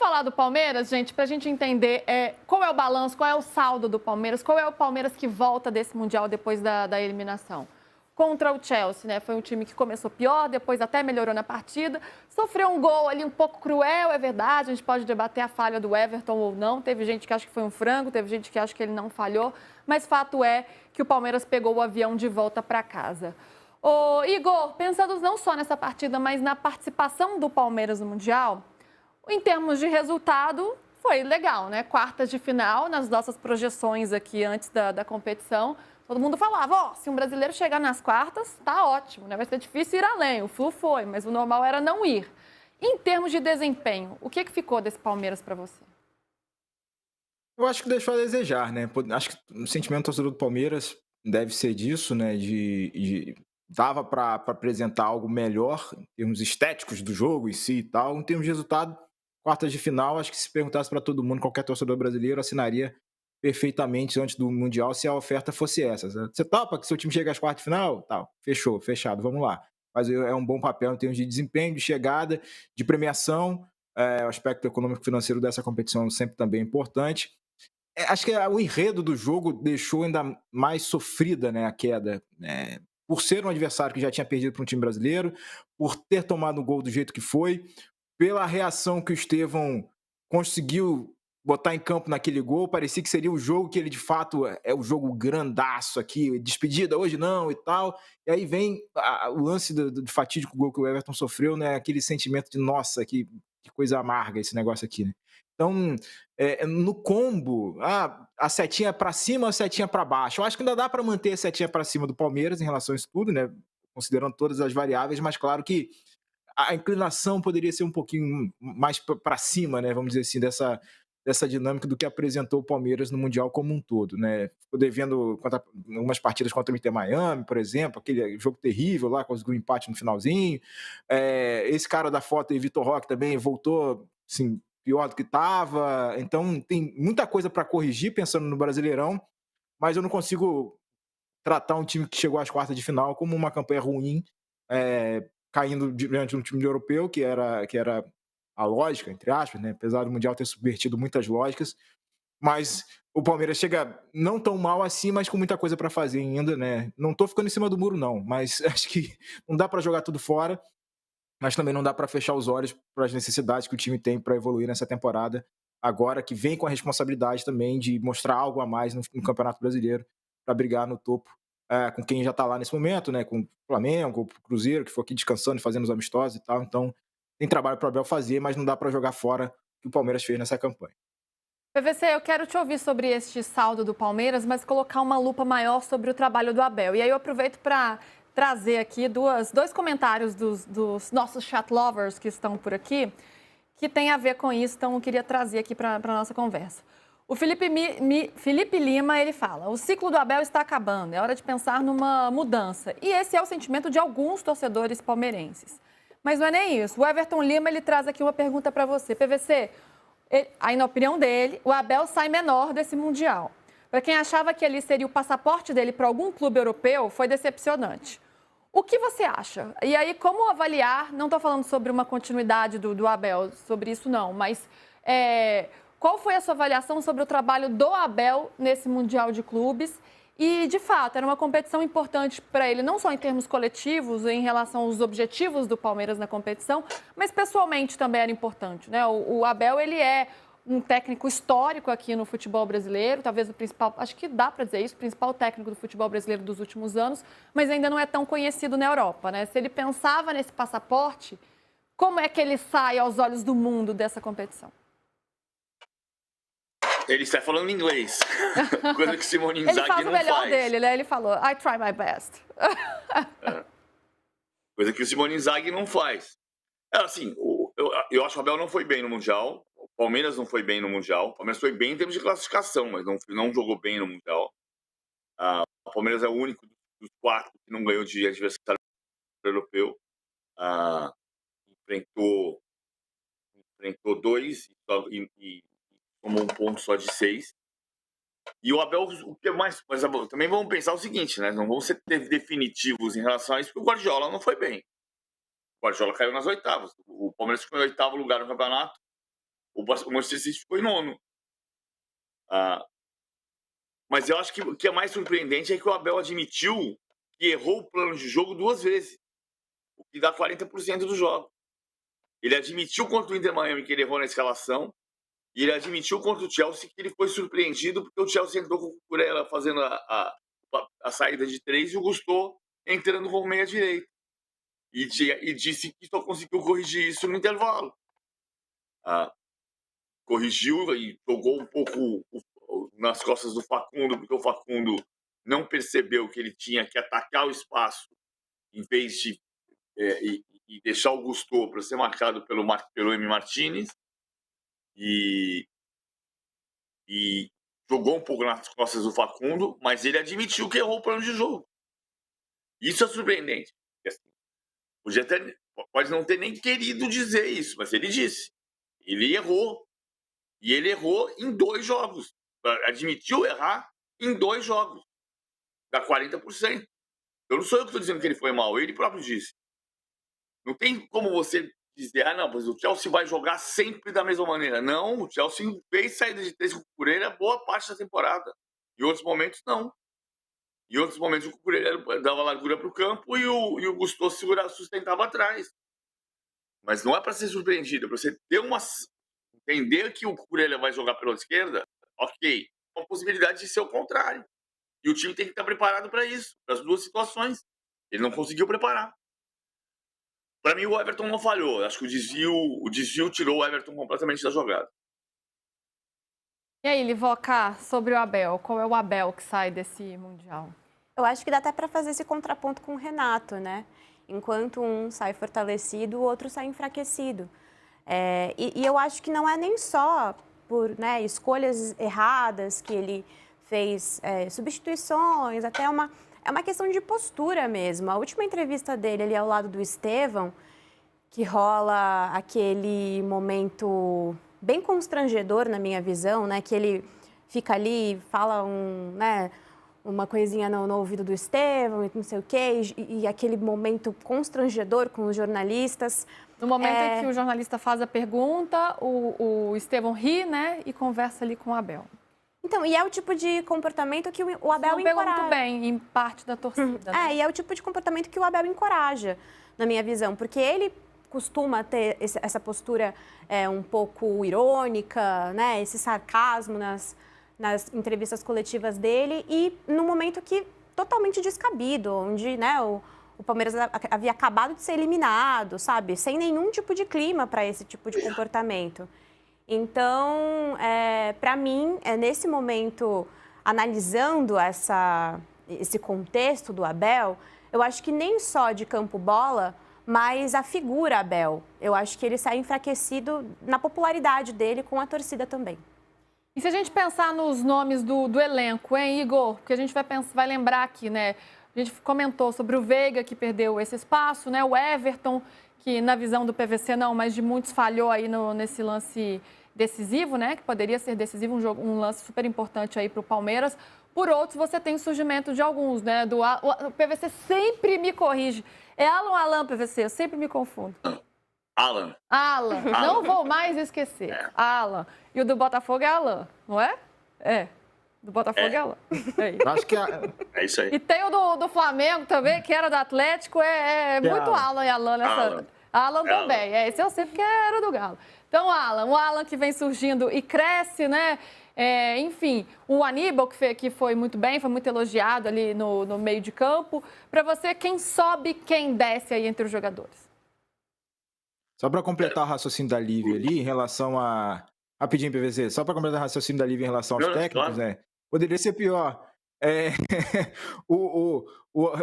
falar do Palmeiras, gente, para a gente entender qual é o balanço, qual é o saldo do Palmeiras, qual é o Palmeiras que volta desse Mundial depois da eliminação. Contra o Chelsea, né? Foi um time que começou pior, depois até melhorou na partida. Sofreu um gol ali um pouco cruel, é verdade. A gente pode debater a falha do Everton ou não. Teve gente que acha que foi um frango, teve gente que acha que ele não falhou. Mas fato é que o Palmeiras pegou o avião de volta para casa. Ô, Igor, pensando não só nessa partida, mas na participação do Palmeiras no Mundial, em termos de resultado, foi legal, né? Quartas de final, nas nossas projeções aqui antes da competição. Todo mundo falava, se um brasileiro chegar nas quartas, tá ótimo, né? Vai ser difícil ir além. O Flu foi, mas o normal era não ir. Em termos de desempenho, o que ficou desse Palmeiras para você? Eu acho que deixou a desejar, né? Acho que o sentimento do torcedor do Palmeiras deve ser disso, né? Dava para apresentar algo melhor em termos estéticos do jogo em si e tal. Em termos de resultado, quartas de final, acho que se perguntasse para todo mundo, qualquer torcedor brasileiro assinaria perfeitamente antes do Mundial se a oferta fosse essa. Você topa que seu time chega às quartas de final? Tal, fechou, fechado, vamos lá. Mas é um bom papel em termos de desempenho, de chegada, de premiação. O aspecto econômico e financeiro dessa competição sempre também é importante. Acho que o enredo do jogo deixou ainda mais sofrida, né, a queda. Por ser um adversário que já tinha perdido para um time brasileiro, por ter tomado o gol do jeito que foi, pela reação que o Estevão conseguiu botar em campo naquele gol, parecia que seria o jogo que ele de fato é o jogo grandaço aqui, despedida hoje não e tal, e aí vem o lance do fatídico gol que o Everton sofreu, né, aquele sentimento de nossa, que coisa amarga esse negócio aqui, né? Então, no combo, a setinha para cima ou a setinha para baixo? Eu acho que ainda dá para manter a setinha para cima do Palmeiras em relação a isso tudo, né? Considerando todas as variáveis, mas claro que a inclinação poderia ser um pouquinho mais para cima, né? Vamos dizer assim, dessa dinâmica do que apresentou o Palmeiras no Mundial como um todo, né? Ficou devendo algumas partidas contra o Inter Miami, por exemplo, aquele jogo terrível lá, conseguiu um empate no finalzinho. Esse cara da foto aí, Vitor Roque, também voltou, assim, pior do que estava. Então, tem muita coisa para corrigir pensando no Brasileirão, mas eu não consigo tratar um time que chegou às quartas de final como uma campanha ruim, caindo diante de um time europeu, que era a lógica, entre aspas, né? Apesar do Mundial ter subvertido muitas lógicas, mas o Palmeiras chega não tão mal assim, mas com muita coisa para fazer ainda, né? Não tô ficando em cima do muro, não, mas acho que não dá para jogar tudo fora, mas também não dá para fechar os olhos para as necessidades que o time tem para evoluir nessa temporada, agora que vem com a responsabilidade também de mostrar algo a mais no Campeonato Brasileiro para brigar no topo com quem já está lá nesse momento, né? Com o Flamengo, o Cruzeiro, que foi aqui descansando e fazendo os amistosos e tal. Então, tem trabalho para o Abel fazer, mas não dá para jogar fora o que o Palmeiras fez nessa campanha. PVC, eu quero te ouvir sobre este saldo do Palmeiras, mas colocar uma lupa maior sobre o trabalho do Abel. E aí eu aproveito para trazer aqui dois comentários dos nossos chat lovers que estão por aqui, que tem a ver com isso, então eu queria trazer aqui para a nossa conversa. O Felipe Lima, ele fala, o ciclo do Abel está acabando, é hora de pensar numa mudança. E esse é o sentimento de alguns torcedores palmeirenses. Mas não é nem isso. O Everton Lima, ele traz aqui uma pergunta para você. PVC, aí na opinião dele, o Abel sai menor desse Mundial. Para quem achava que ele seria o passaporte dele para algum clube europeu, foi decepcionante. O que você acha? E aí, como avaliar? Não estou falando sobre uma continuidade do Abel, sobre isso não, mas qual foi a sua avaliação sobre o trabalho do Abel nesse Mundial de Clubes? E, de fato, era uma competição importante para ele, não só em termos coletivos, em relação aos objetivos do Palmeiras na competição, mas pessoalmente também era importante, né? O Abel, ele é um técnico histórico aqui no futebol brasileiro, talvez o principal, acho que dá para dizer isso, o principal técnico do futebol brasileiro dos últimos anos, mas ainda não é tão conhecido na Europa, né? Se ele pensava nesse passaporte, como é que ele sai aos olhos do mundo dessa competição? Ele está falando inglês, coisa que Simone Inzaghi não faz. Ele faz o melhor dele, né? Ele falou, I try my best. Coisa que o Simone Inzaghi não faz. Assim, eu acho que o Abel não foi bem no Mundial, o Palmeiras não foi bem no Mundial, o Palmeiras foi bem em termos de classificação, mas não jogou bem no Mundial. O Palmeiras é o único dos quatro que não ganhou de adversário europeu. Enfrentou dois e tomou um ponto só de 6. E o Abel, o que mais? Mas também vamos pensar o seguinte, né? Não vamos ser definitivos em relação a isso, porque o Guardiola não foi bem. O Guardiola caiu nas oitavas. O Palmeiras ficou em 8º lugar no campeonato. o Manchester City ficou em nono. Mas eu acho que o que é mais surpreendente é que o Abel admitiu que errou o plano de jogo 2 vezes, o que dá 40% do jogo. Ele admitiu contra o Inter Miami que ele errou na escalação, e ele admitiu contra o Chelsea que ele foi surpreendido porque o Chelsea entrou com o Cucurella fazendo a saída de 3 e o Gusto entrando como meia-direita. E disse que só conseguiu corrigir isso no intervalo. Corrigiu e jogou um pouco nas costas do Facundo, porque o Facundo não percebeu que ele tinha que atacar o espaço em vez de e deixar o Gusto para ser marcado pelo M. Martinez. E jogou um pouco nas costas do Facundo, mas ele admitiu que errou o plano de jogo. Isso é surpreendente. Pode não ter nem querido dizer isso, mas ele disse. Ele errou. E ele errou em 2 jogos. Admitiu errar em 2 jogos. Dá 40%. Eu não sou eu que estou dizendo que ele foi mal, ele próprio disse. Não tem como você dizer, não, mas o Chelsea vai jogar sempre da mesma maneira. Não, o Chelsea fez saída de 3 com o Cucurella boa parte da temporada. Em outros momentos, não. Em outros momentos, o Cucurella dava largura para o campo e o Gusto sustentava atrás. Mas não é para ser surpreendido, é para você ter entender que o Cucurella vai jogar pela esquerda, ok. Uma possibilidade de ser o contrário. E o time tem que estar preparado para isso, para as 2 situações. Ele não conseguiu preparar. Para mim, o Everton não falhou. Acho que o desvio tirou o Everton completamente da jogada. E aí, Livoca, sobre o Abel, qual é o Abel que sai desse Mundial? Eu acho que dá até para fazer esse contraponto com o Renato, né? Enquanto um sai fortalecido, o outro sai enfraquecido. E eu acho que não é nem só por escolhas erradas que ele fez substituições, até é uma questão de postura mesmo. A última entrevista dele ali ao lado do Estevão, que rola aquele momento bem constrangedor na minha visão, né? Que ele fica ali, fala uma coisinha no ouvido do Estevão e não sei o quê, e aquele momento constrangedor com os jornalistas. No momento em que o jornalista faz a pergunta, o Estevão ri, né, e conversa ali com o Abel. Então, e é o tipo de comportamento que o Abel encoraja. Pegou muito bem em parte da torcida. Né? E é o tipo de comportamento que o Abel encoraja, na minha visão, porque ele costuma ter essa postura um pouco irônica, né, esse sarcasmo nas entrevistas coletivas dele, e no momento que totalmente descabido, onde o Palmeiras havia acabado de ser eliminado, sabe? Sem nenhum tipo de clima para esse tipo de comportamento. Então, para mim, nesse momento, analisando esse contexto do Abel, eu acho que nem só de campo-bola, mas a figura Abel. Eu acho que ele sai enfraquecido na popularidade dele com a torcida também. E se a gente pensar nos nomes do elenco, hein, Igor? Porque a gente vai lembrar aqui, né? A gente comentou sobre o Veiga, que perdeu esse espaço, né? O Everton, que na visão do PVC não, mas de muitos falhou aí nesse lance decisivo, né? Que poderia ser decisivo, um lance super importante aí para o Palmeiras. Por outros, você tem o surgimento de alguns, né? O PVC sempre me corrige. É Alan ou Alan, PVC? Eu sempre me confundo. Alan. Não vou mais esquecer. Alan. E o do Botafogo é Alan, não é? Do Botafogo é Alan. Acho que é isso aí. E tem o do Flamengo também, que era do Atlético. Muito Alan e Alan nessa. Alan também. Esse eu sei porque era do Galo. Então, o Alan que vem surgindo e cresce, né? Enfim, o Aníbal, que foi muito bem, foi muito elogiado ali no meio de campo. Para você, quem sobe, quem desce aí entre os jogadores? Só para completar o raciocínio da Lívia ali, em relação a... Rapidinho, PVC, só para completar o raciocínio da Lívia em relação aos técnicos, né? Poderia ser pior. O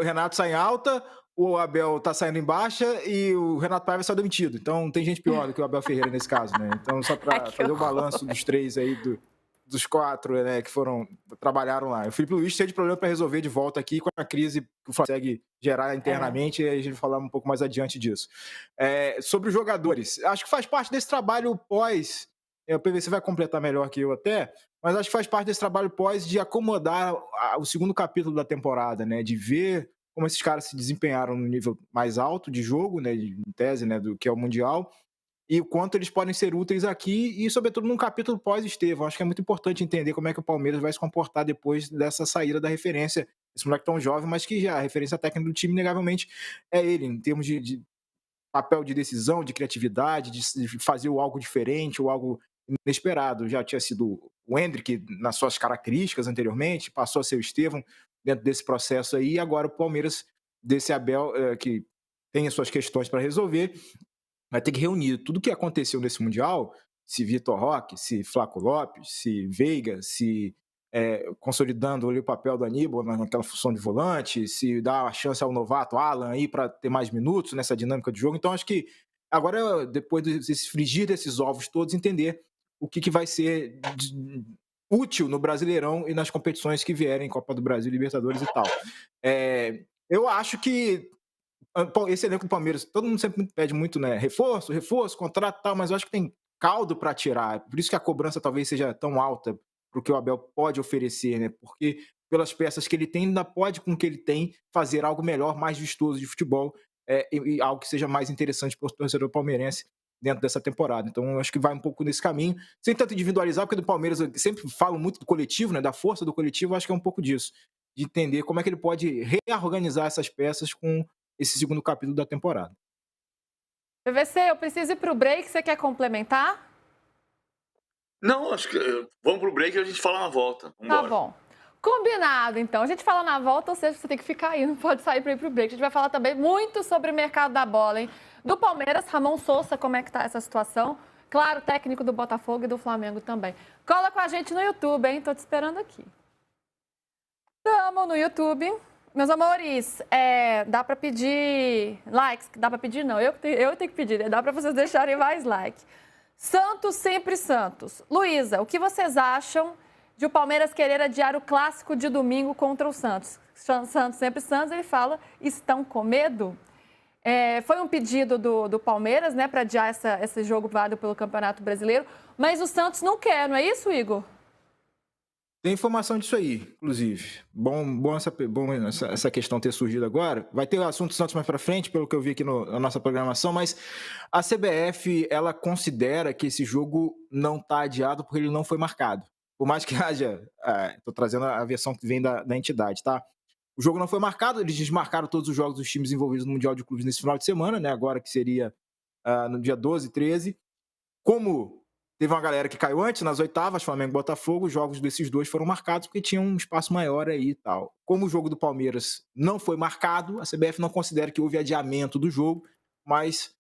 Renato sai em alta, o Abel tá saindo em baixa e o Renato Paiva saiu demitido. Então tem gente pior do que o Abel Ferreira nesse caso, né? Então só para fazer o balanço dos 3 aí, dos 4, né, que trabalharam lá. O Felipe Luiz cheio de problema para resolver de volta aqui com a crise que o Flamengo consegue gerar internamente, e a gente vai falar um pouco mais adiante disso. Sobre os jogadores, acho que faz parte desse trabalho pós, o PVC vai completar melhor que eu até, mas acho que faz parte desse trabalho pós de acomodar o segundo capítulo da temporada, né, de ver como esses caras se desempenharam no nível mais alto de jogo, né, em tese, né, do que é o Mundial, e o quanto eles podem ser úteis aqui e, sobretudo, num capítulo pós-Estevão. Acho que é muito importante entender como é que o Palmeiras vai se comportar depois dessa saída da referência. Esse moleque tão jovem, mas que já a referência técnica do time, inegavelmente, é ele, em termos de papel de decisão, de criatividade, de fazer algo diferente ou algo inesperado. Já tinha sido o Endrick nas suas características anteriormente, passou a ser o Estevão dentro desse processo aí, e agora o Palmeiras, desse Abel, que tem as suas questões para resolver, vai ter que reunir tudo o que aconteceu nesse Mundial, se Vitor Roque, se Flaco Lopes, se Veiga, se consolidando ali o papel do Aníbal naquela função de volante, se dá a chance ao novato Alan aí para ter mais minutos nessa dinâmica de jogo. Então acho que agora, depois de frigir desses ovos todos, entender o que vai ser útil no Brasileirão e nas competições que vierem, Copa do Brasil, Libertadores e tal. Eu acho que esse elenco do Palmeiras, todo mundo sempre pede muito, né? Reforço, contrato e tal, mas eu acho que tem caldo para tirar. Por isso que a cobrança talvez seja tão alta para o que o Abel pode oferecer, né? Porque pelas peças que ele tem, ainda pode, com o que ele tem, fazer algo melhor, mais vistoso de futebol e algo que seja mais interessante para o torcedor palmeirense dentro dessa temporada. Então, eu acho que vai um pouco nesse caminho, sem tanto individualizar, porque do Palmeiras eu sempre falo muito do coletivo, né? Da força do coletivo, eu acho que é um pouco disso, de entender como é que ele pode reorganizar essas peças com esse segundo capítulo da temporada. PVC, eu preciso ir para o break, você quer complementar? Não, acho que vamos pro break e a gente fala na volta. Vambora. Tá bom. Combinado, então. A gente fala na volta, ou seja, você tem que ficar aí, não pode sair para ir pro break. A gente vai falar também muito sobre o mercado da bola, hein? Do Palmeiras, Ramon Sousa, como é que tá essa situação? Claro, técnico do Botafogo e do Flamengo também. Cola com a gente no YouTube, hein? Tô te esperando aqui. Tamo no YouTube. Meus amores, dá para pedir likes? Dá para pedir não, eu tenho que pedir, né? Dá para vocês deixarem mais like. Santos sempre Santos. Luísa, o que vocês acham de o Palmeiras querer adiar o clássico de domingo contra o Santos? Santos sempre Santos, ele fala, estão com medo? Foi um pedido do Palmeiras, né, para adiar esse jogo válido pelo Campeonato Brasileiro, mas o Santos não quer, não é isso, Igor? Tem informação disso aí, inclusive. Bom essa questão ter surgido agora. Vai ter o assunto do Santos mais para frente, pelo que eu vi aqui na nossa programação, mas a CBF, ela considera que esse jogo não está adiado porque ele não foi marcado. Por mais que haja... Estou trazendo a versão que vem da entidade, tá? O jogo não foi marcado, eles desmarcaram todos os jogos dos times envolvidos no Mundial de Clubes nesse final de semana, né? Agora que seria no dia 12 e 13. Como... Teve uma galera que caiu antes, nas oitavas, Flamengo e Botafogo, os jogos desses dois foram marcados porque tinham um espaço maior aí e tal. Como o jogo do Palmeiras não foi marcado, a CBF não considera que houve adiamento do jogo, mas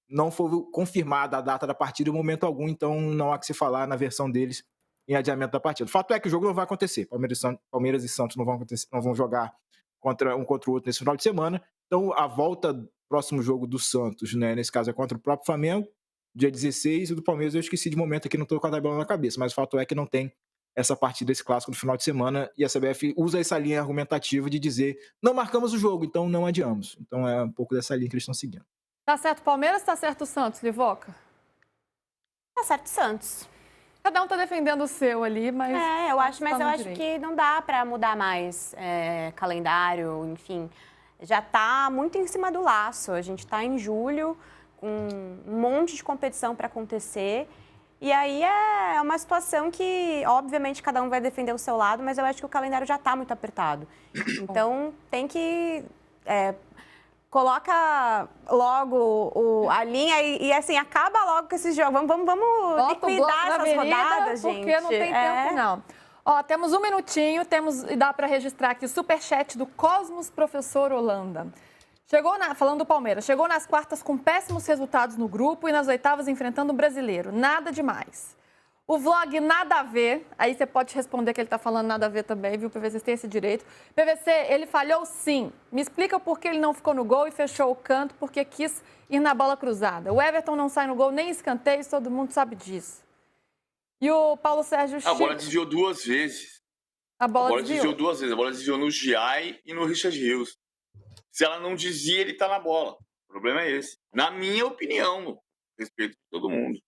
não foi confirmada a data da partida em momento algum, então não há que se falar na versão deles em adiamento da partida. O fato é que o jogo não vai acontecer. Palmeiras e Santos não vão jogar um contra o outro nesse final de semana, então a volta do próximo jogo do Santos, né, nesse caso é contra o próprio Flamengo, dia 16, e do Palmeiras eu esqueci de momento aqui, não estou com a tabela na cabeça, mas o fato é que não tem essa partida, esse clássico do final de semana, e a CBF usa essa linha argumentativa de dizer, não marcamos o jogo, então não adiamos. Então é um pouco dessa linha que eles estão seguindo. Tá certo o Palmeiras, tá certo o Santos, Livoca? Tá certo o Santos. Cada um tá defendendo o seu ali, mas... eu acho que não dá para mudar mais calendário, enfim. Já tá muito em cima do laço, a gente tá em julho, um monte de competição para acontecer. E aí é uma situação que, obviamente, cada um vai defender o seu lado, mas eu acho que o calendário já está muito apertado. Então, tem que... coloca logo a linha e assim, acaba logo com esses jogos. Vamos liquidar essas rodadas, gente. Porque não tem tempo, não. Ó, temos um minutinho, e dá para registrar aqui o superchat do Cosmos Professor Holanda. Falando do Palmeiras, chegou nas quartas com péssimos resultados no grupo e nas oitavas enfrentando o Brasileiro. Nada demais. O vlog Nada a Ver, aí você pode responder que ele está falando nada a ver também, viu? O PVC tem esse direito. PVC, ele falhou sim. Me explica por que ele não ficou no gol e fechou o canto, porque quis ir na bola cruzada. O Everton não sai no gol nem escanteio, todo mundo sabe disso. E o Paulo Sérgio A bola desviou duas vezes. A bola desviou duas vezes. A bola desviou no Giai e no Richard Rios. Se ela não desvia, ele tá na bola. O problema é esse. Na minha opinião, respeito de todo mundo.